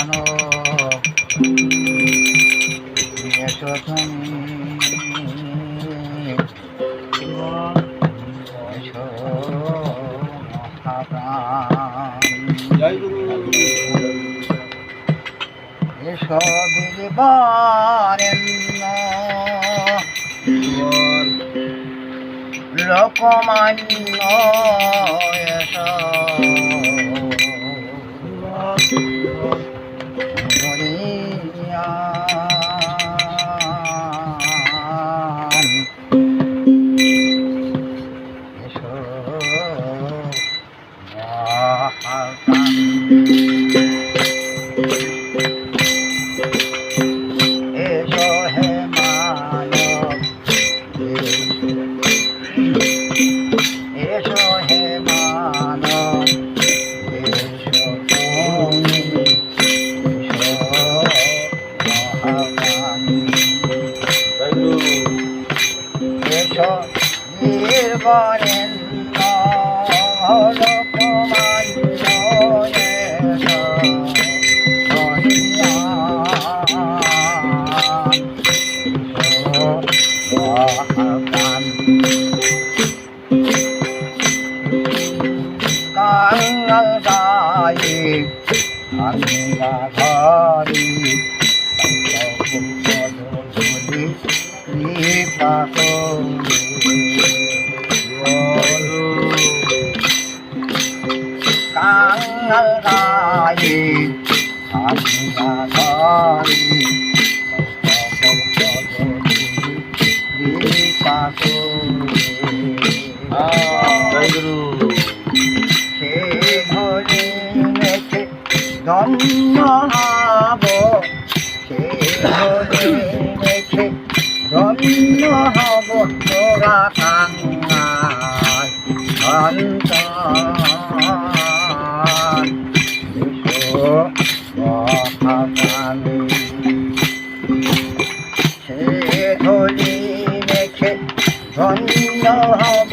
মানব এসো তুমি এসো মহাপ্রাণ এসো বিবরেণ্য লোকমান্য এসো বরেণ্য লোকমান্য এসো মহাপ্রাণ কাঙ্গাল গায়ে ভাঙ্গা ঘরে কৃপা কাঙ্গাল গায়ে ভাঙ্গা ঘরে কৃপা সে ধরে মেখে ধন্য হব সে ধরে মেখে ধন্য হব তোরা কাঙ্গাল সন্তান এসো মহাপ্রাণ সে ধরে মেখে ধন্য হব